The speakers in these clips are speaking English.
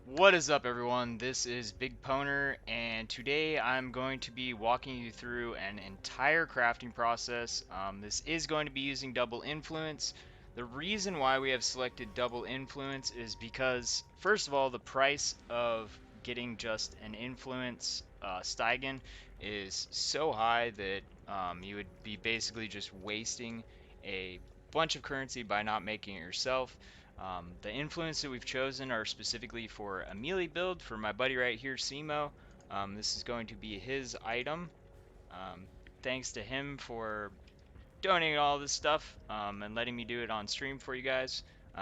What is up, everyone? This is Big Poner, and today I'm going to be walking you through an entire crafting process. This is going to be using double influence. The reason why we have selected double influence is because, first of all, the price of getting just an influence Stygian is so high that you would be basically just wasting a bunch of currency by not making it yourself. The influence that we've chosen are specifically for a melee build for my buddy right here, Simo. This is going to be his item. Um, Thanks to him for donating all this stuff and letting me do it on stream for you guys.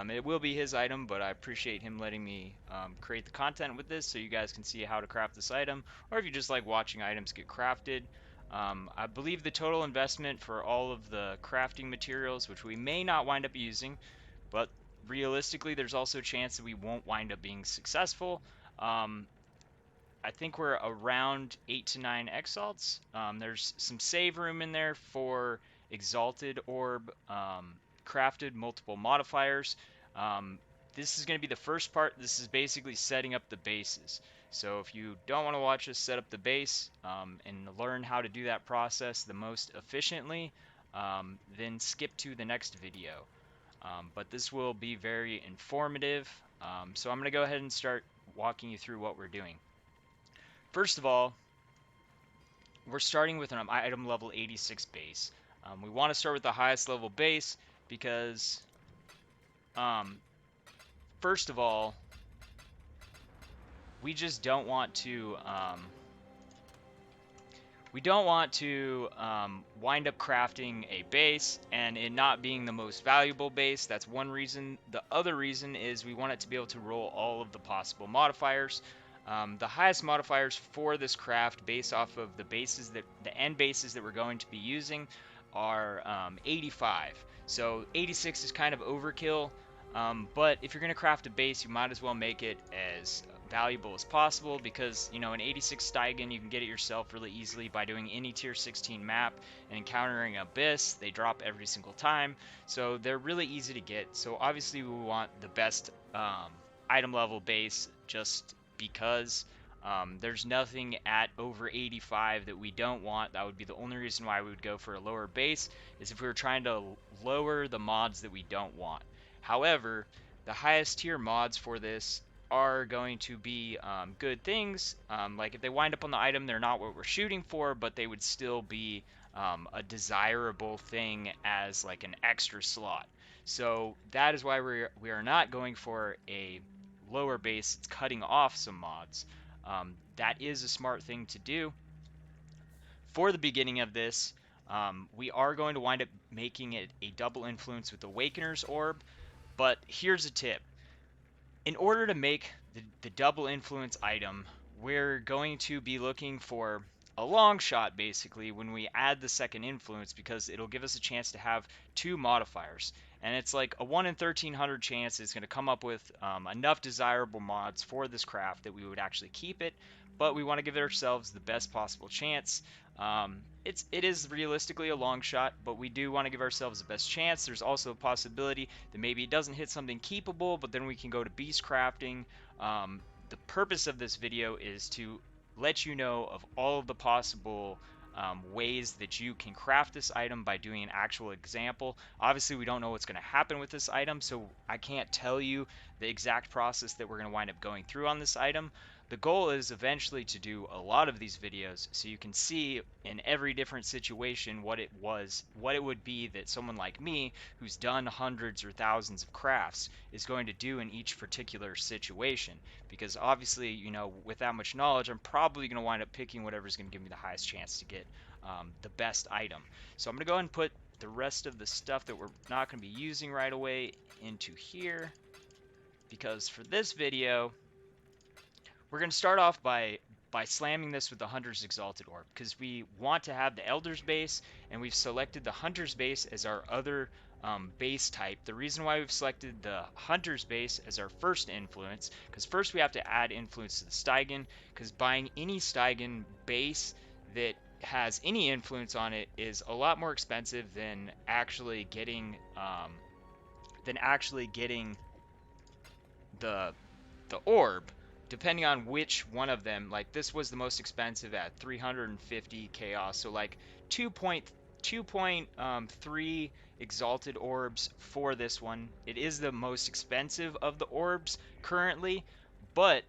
It will be his item, but I appreciate him letting me create the content with this so you guys can see how to craft this item, or if you just like watching items get crafted. I believe the total investment for all of the crafting materials, which we may not wind up using, but realistically, there's also a chance that we won't wind up being successful. Um, I think we're around 8 to 9 exalts. There's some save room in there for exalted orb, crafted multiple modifiers. Um, this is going to be the first part. This is basically setting up the bases. So if you don't want to watch us set up the base and learn how to do that process the most efficiently, then skip to the next video. But this will be very informative. So I'm going to go ahead and start walking you through what we're doing. First of all, we're starting with an item level 86 base. We want to start with the highest level base because, um, first of all, we just don't want to wind up crafting a base and it not being the most valuable base. That's one reason. The other reason is we want it to be able to roll all of the possible modifiers. The highest modifiers for this craft, based off of the end bases that we're going to be using, are 85. So 86 is kind of overkill. But if you're going to craft a base, you might as well make it as valuable as possible because, you know, an 86 Stygian, you can get it yourself really easily by doing any tier 16 map and encountering Abyss. They drop every single time, so they're really easy to get. So obviously we want the best item level base just because there's nothing at over 85 that we don't want. That would be the only reason why we would go for a lower base, is if we were trying to lower the mods that we don't want. However, the highest tier mods for this are going to be good things. Like if they wind up on the item, they're not what we're shooting for, but they would still be a desirable thing as like an extra slot. So that is why we are not going for a lower base. It's cutting off some mods. That is a smart thing to do. For the beginning of this, we are going to wind up making it a double influence with Awakener's Orb. But here's a tip. In order to make the double influence item, we're going to be looking for a long shot basically when we add the second influence, because it'll give us a chance to have two modifiers. And it's like a 1 in 1300 chance it's going to come up with enough desirable mods for this craft that we would actually keep it, but we want to give ourselves the best possible chance. It is realistically a long shot, but we do want to give ourselves the best chance. There's also a possibility that maybe it doesn't hit something keepable, but then we can go to beast crafting. The purpose of this video is to let you know of all of the possible ways that you can craft this item by doing an actual example. Obviously, we don't know what's going to happen with this item, so I can't tell you the exact process that we're going to wind up going through on this item. The goal is eventually to do a lot of these videos so you can see in every different situation what it would be that someone like me, who's done hundreds or thousands of crafts, is going to do in each particular situation. Because obviously, you know, with that much knowledge, I'm probably going to wind up picking whatever's going to give me the highest chance to get the best item. So I'm going to go ahead and put the rest of the stuff that we're not going to be using right away into here, because for this video, we're going to start off by slamming this with the Hunter's Exalted Orb, because we want to have the Elder's base, and we've selected the Hunter's base as our other base type. The reason why we've selected the Hunter's base as our first influence, because first we have to add influence to the Stygian, because buying any Stygian base that has any influence on it is a lot more expensive than actually getting the orb. depending on which one of them, like this was the most expensive at 350 chaos, so like 2.3 exalted orbs for this one. It is the most expensive of the orbs currently, but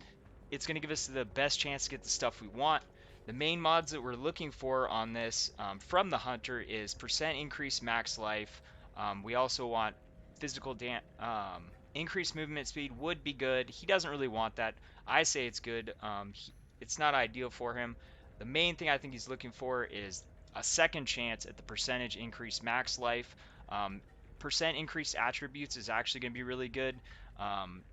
it's going to give us the best chance to get the stuff we want. The main mods that we're looking for on this from the hunter is percent increase max life. We also want physical increased movement speed would be good. He doesn't really want that. I say it's good. It's not ideal for him. The main thing I think he's looking for is a second chance at the percentage increase max life. Um, percent increased attributes is actually going to be really good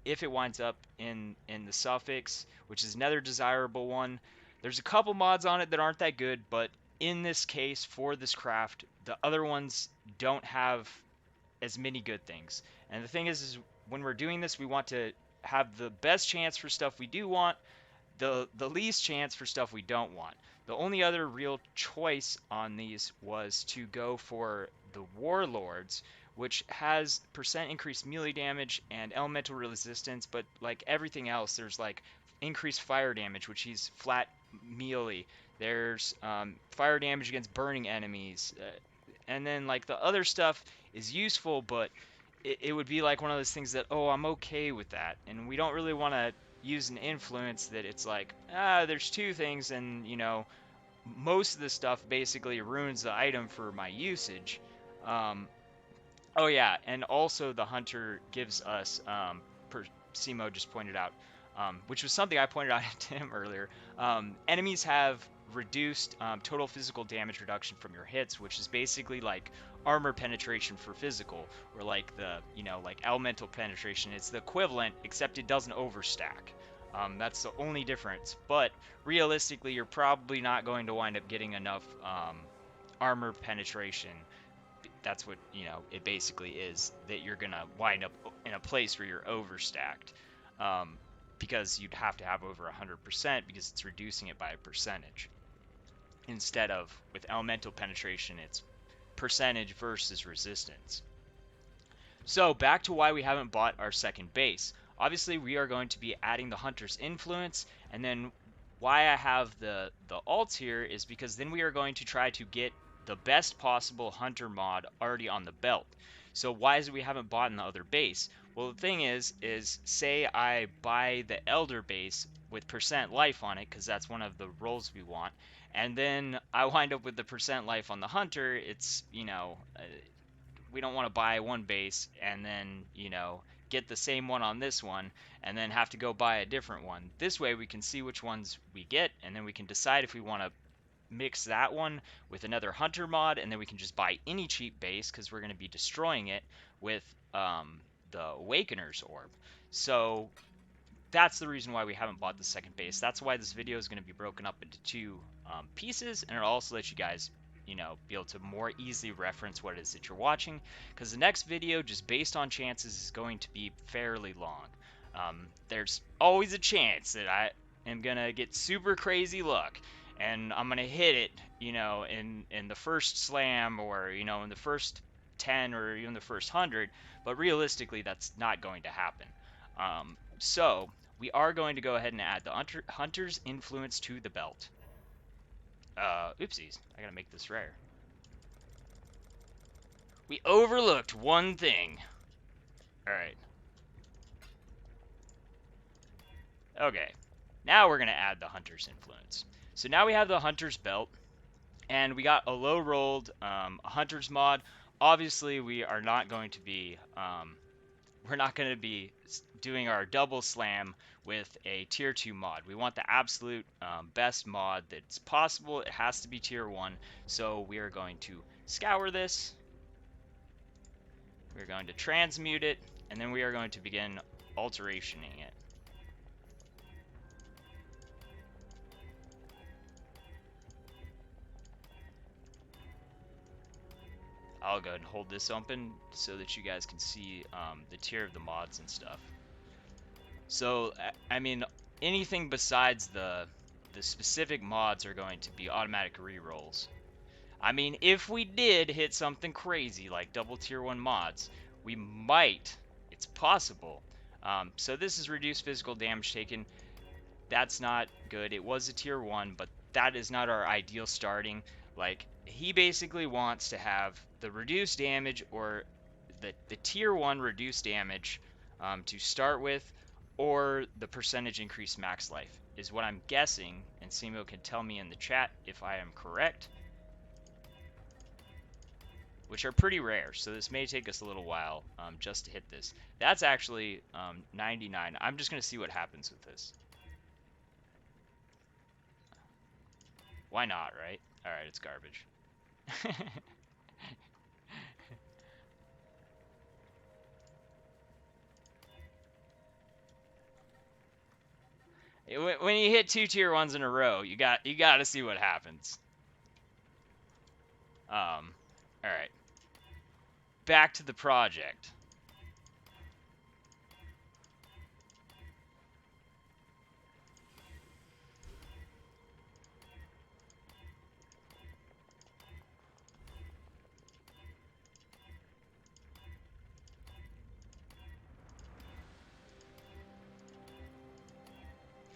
if it winds up in the suffix, which is another desirable one. There's a couple mods on it that aren't that good, but in this case for this craft, the other ones don't have as many good things. And the thing is when we're doing this, we want to have the best chance for stuff we do want, the least chance for stuff we don't want. The only other real choice on these was to go for the Warlords, which has percent increased melee damage and elemental resistance, but like everything else, there's like increased fire damage, which he's flat melee. There's fire damage against burning enemies, and then like the other stuff is useful, but it would be like one of those things that, oh, I'm okay with that, and we don't really want to use an influence that it's like, there's two things, and most of the stuff basically ruins the item for my usage. Oh yeah, and also the hunter gives us, Simo just pointed out, which was something I pointed out to him earlier. Enemies have reduced total physical damage reduction from your hits, which is basically like armor penetration for physical, or like the like elemental penetration. It's the equivalent, except it doesn't overstack. That's the only difference. But realistically, you're probably not going to wind up getting enough armor penetration. That's what it basically is, that you're gonna wind up in a place where you're overstacked, because you'd have to have over 100% because it's reducing it by a percentage, instead of with elemental penetration it's percentage versus resistance. So back to why we haven't bought our second base. Obviously we are going to be adding the hunter's influence, and then why I have the alts here is because then we are going to try to get the best possible hunter mod already on the belt. So why is it we haven't bought in the other base? Well, the thing is say I buy the elder base with percent life on it, because that's one of the roles we want, and then I wind up with the percent life on the hunter. It's we don't want to buy one base and then get the same one on this one and then have to go buy a different one. This way we can see which ones we get, and then we can decide if we want to mix that one with another hunter mod, and then we can just buy any cheap base because we're going to be destroying it with the Awakener's Orb. So that's the reason why we haven't bought the second base. That's why this video is going to be broken up into two pieces, and it'll also let you guys be able to more easily reference what it is that you're watching, because the next video, just based on chances, is going to be fairly long. There's always a chance that I am gonna get super crazy luck and I'm gonna hit it in the first slam, or in the first 10, or even the first 100, but realistically that's not going to happen. So we are going to go ahead and add the hunter's influence to the belt. Oopsies, I gotta make this rare. We overlooked one thing. Alright. Okay. Now we're gonna add the hunter's influence. So now we have the hunter's belt, and we got a low rolled hunter's mod. Obviously we are not going to be we're not going to be doing our double slam with a tier 2 mod. We want the absolute best mod that's possible. It has to be tier 1. So we are going to scour this. We're going to transmute it, and then we are going to begin alterationing it. I'll go ahead and hold this open so that you guys can see the tier of the mods and stuff. So, I mean, anything besides the specific mods are going to be automatic rerolls. I mean, if we did hit something crazy like double tier 1 mods, we might. It's possible. So this is reduced physical damage taken. That's not good. It was a tier 1, but that is not our ideal starting. Like, he basically wants to have the reduced damage, or the tier 1 reduced damage to start with, or the percentage increased max life is what I'm guessing, and Simo can tell me in the chat if I am correct, which are pretty rare, so this may take us a little while just to hit this. That's actually 99. I'm just going to see what happens with this. Why not, right? Alright, it's garbage. When you hit 2 tier 1s in a row, you got to see what happens. Alright. Back to the project.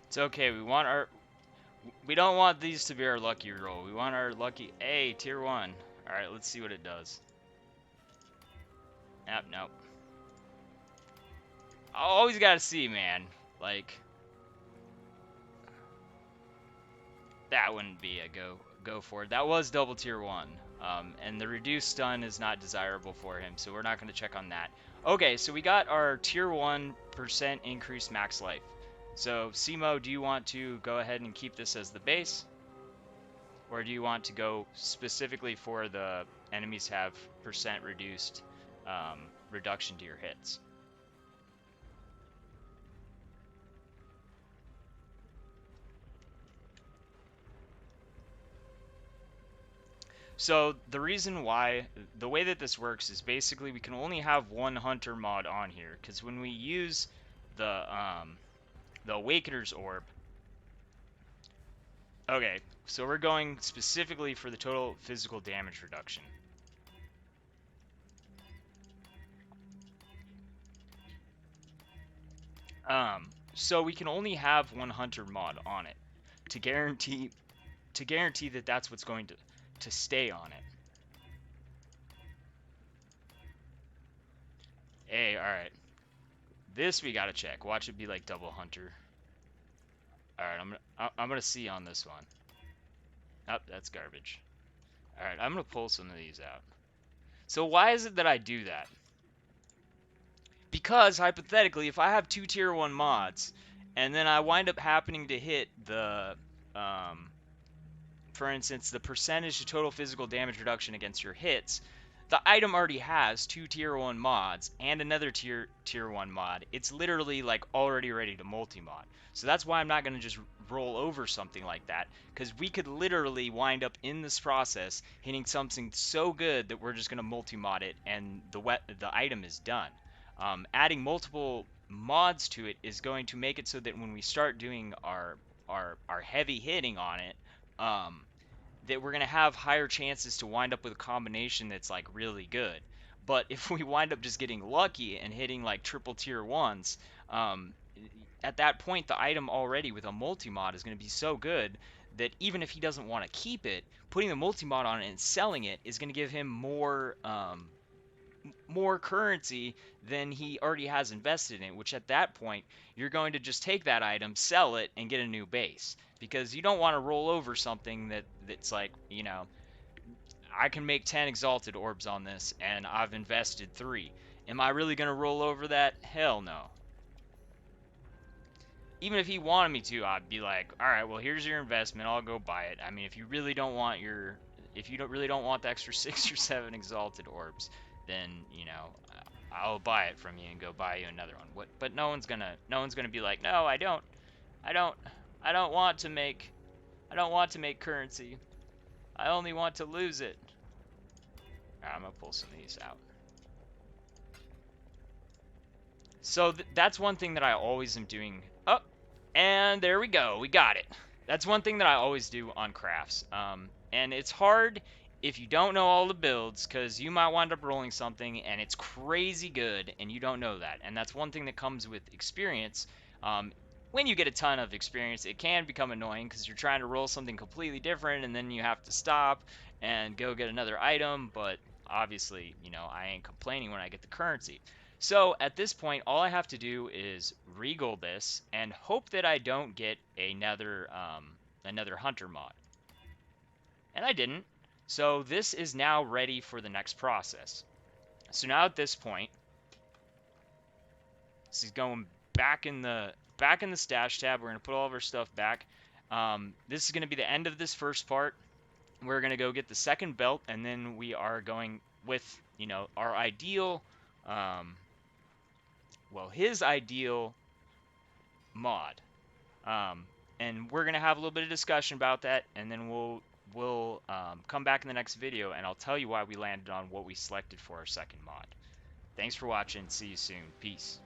It's okay. We don't want these to be our lucky roll. We want our lucky, hey, tier 1. All right, let's see what it does. Nope, nope. I always got to see, man. Like, that wouldn't be a go for it. That was double tier 1. And the reduced stun is not desirable for him, so we're not going to check on that. Okay, so we got our tier 1% increased max life. So, Simo, do you want to go ahead and keep this as the base? Or do you want to go specifically for the enemies have percent reduced reduction to your hits? So the reason why, the way that this works is basically we can only have one hunter mod on here, because when we use the Awakener's Orb, okay, so we're going specifically for the total physical damage reduction. So we can only have one hunter mod on it to guarantee that that's what's going to stay on it. Hey, all right. This we gotta check. Watch it be like double hunter. All right, I'm gonna see on this one. Oh, that's garbage. All right, I'm gonna pull some of these out. So why is it that I do that? Because hypothetically, if I have 2 tier 1 mods, and then I wind up happening to hit the, for instance, the percentage to total physical damage reduction against your hits, the item already has 2 tier 1 mods and another tier 1 mod. It's literally like already ready to multi-mod. So that's why I'm not going to just roll over something like that, because we could literally wind up in this process hitting something so good that we're just going to multi-mod it and the item is done. Adding multiple mods to it is going to make it so that when we start doing our heavy hitting on it, that we're going to have higher chances to wind up with a combination that's like really good. But if we wind up just getting lucky and hitting like triple tier 1s, at that point the item already with a multi-mod is going to be so good that even if he doesn't want to keep it, putting the multi-mod on it and selling it is going to give him more currency than he already has invested in, which at that point you're going to just take that item, sell it, and get a new base, because you don't want to roll over something that's like, you know, I can make 10 exalted orbs on this and I've invested 3. Am I really going to roll over that? Hell no. Even if he wanted me to, I'd be like, all right, well, here's your investment, I'll go buy it. I mean, if you really don't want the extra 6 or 7 exalted orbs, then, you know, I'll buy it from you and go buy you another one. But no one's gonna be like, no, I don't want to make currency. I only want to lose it. All right, I'm gonna pull some of these out. So that's one thing that I always am doing. Oh, and there we go. We got it. That's one thing that I always do on crafts. And it's hard if you don't know all the builds, because you might wind up rolling something and it's crazy good and you don't know that. And that's one thing that comes with experience. when you get a ton of experience, it can become annoying because you're trying to roll something completely different and then you have to stop and go get another item. But obviously, I ain't complaining when I get the currency. So at this point, all I have to do is regal this and hope that I don't get another hunter mod. And I didn't. So this is now ready for the next process. So now at this point, this is going back in the stash tab. We're gonna put all of our stuff back. This is gonna be the end of this first part. We're gonna go get the second belt, and then we are going with our ideal, um, well, his ideal mod. Um, and we're gonna have a little bit of discussion about that, and then we'll come back in the next video, and I'll tell you why we landed on what we selected for our second mod. Thanks for watching. See you soon. Peace.